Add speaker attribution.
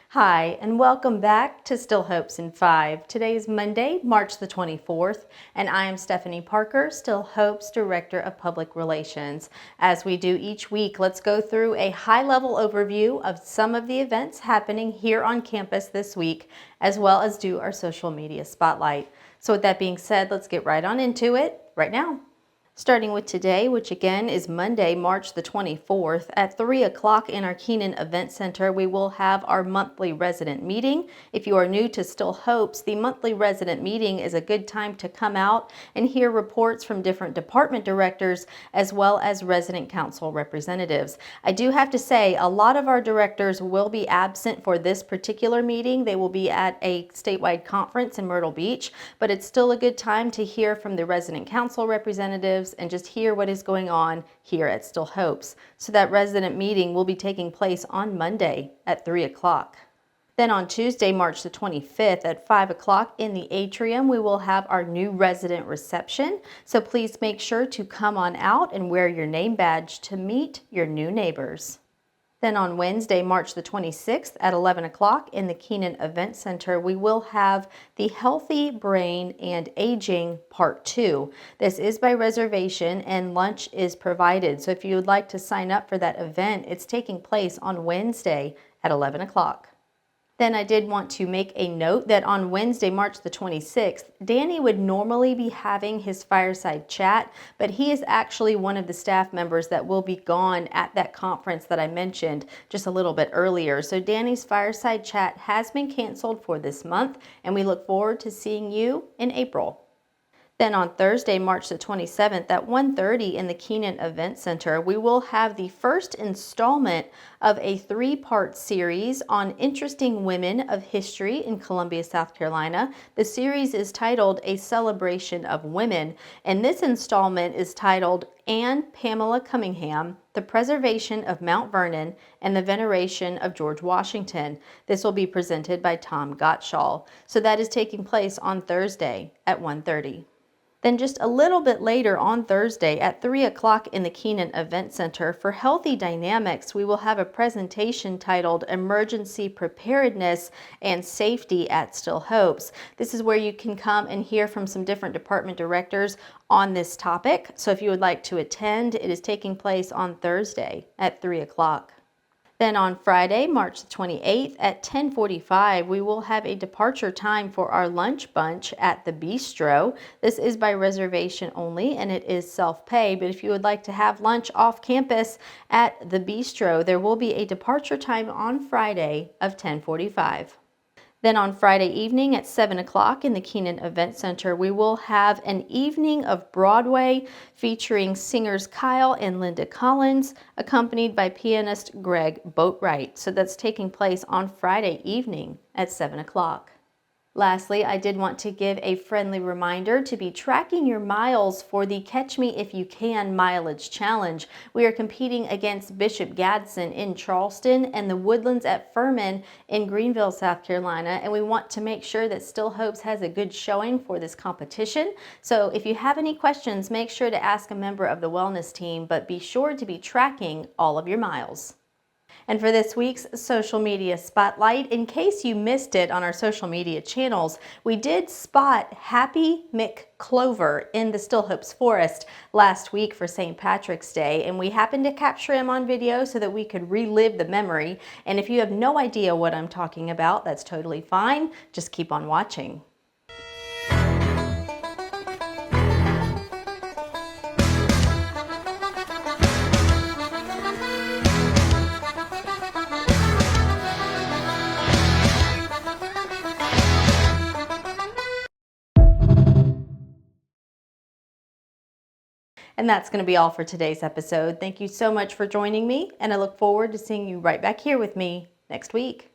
Speaker 1: Hi, and welcome back to Still Hopes in 5. Today is Monday, March the 24th, and I am Stephanie Parker, Still Hopes Director of Public Relations. As we do each week, let's go through a high-level overview of some of the events happening here on campus this week, as well as do our social media spotlight. So with that being said, let's get right on into it right now. Starting with today, which again is Monday, March the 24th, at 3 o'clock in our Keenan Event Center, we will have our monthly resident meeting. If you are new to Still Hopes, the monthly resident meeting is a good time to come out and hear reports from different department directors as well as resident council representatives. I do have to say, a lot of our directors will be absent for this particular meeting. They will be at a statewide conference in Myrtle Beach, but it's still a good time to hear from the resident council representatives and just hear what is going on here at Still Hopes. So that resident meeting will be taking place on Monday at 3 o'clock. Then on Tuesday, March the 25th at 5 o'clock in the atrium, we will have our new resident reception. So please make sure to come on out and wear your name badge to meet your new neighbors. Then on Wednesday, March the 26th at 11 o'clock in the Keenan Event Center, we will have the Healthy Brain and Aging Part 2. This is by reservation and lunch is provided. So if you would like to sign up for that event, it's taking place on Wednesday at 11 o'clock. Then I did want to make a note that on Wednesday, March the 26th, Danny would normally be having his fireside chat, but he is actually one of the staff members that will be gone at that conference that I mentioned just a little bit earlier. So Danny's fireside chat has been canceled for this month, and we look forward to seeing you in April. Then on Thursday, March the 27th at 1:30 in the Keenan Event Center, we will have the first installment of a 3-part series on interesting women of history in Columbia, South Carolina. The series is titled A Celebration of Women, and this installment is titled Anne Pamela Cunningham, the Preservation of Mount Vernon, and the Veneration of George Washington. This will be presented by Tom Gottschall. So that is taking place on Thursday at 1:30. Then just a little bit later on Thursday at 3 o'clock in the Keenan Event Center for Healthy Dynamics, we will have a presentation titled Emergency Preparedness and Safety at Still Hopes. This is where you can come and hear from some different department directors on this topic. So if you would like to attend, it is taking place on Thursday at 3 o'clock. Then on Friday, March the 28th at 10:45, we will have a departure time for our lunch bunch at the Bistro. This is by reservation only and it is self-pay, but if you would like to have lunch off campus at the Bistro, there will be a departure time on Friday of 10:45. Then on Friday evening at 7 o'clock in the Keenan Event Center, we will have an evening of Broadway featuring singers Kyle and Linda Collins, accompanied by pianist Greg Boatwright. So that's taking place on Friday evening at 7 o'clock. Lastly, I did want to give a friendly reminder to be tracking your miles for the Catch Me If You Can Mileage Challenge. We are competing against Bishop Gadsden in Charleston and the Woodlands at Furman in Greenville, South Carolina, and we want to make sure that Still Hopes has a good showing for this competition. So if you have any questions, make sure to ask a member of the wellness team, but be sure to be tracking all of your miles. And for this week's social media spotlight, in case you missed it on our social media channels, we did spot Happy McClover in the Still Hopes Forest last week for St. Patrick's Day, and we happened to capture him on video so that we could relive the memory. And if you have no idea what I'm talking about, that's totally fine. Just keep on watching. And that's going to be all for today's episode. Thank you so much for joining me, and I look forward to seeing you right back here with me next week.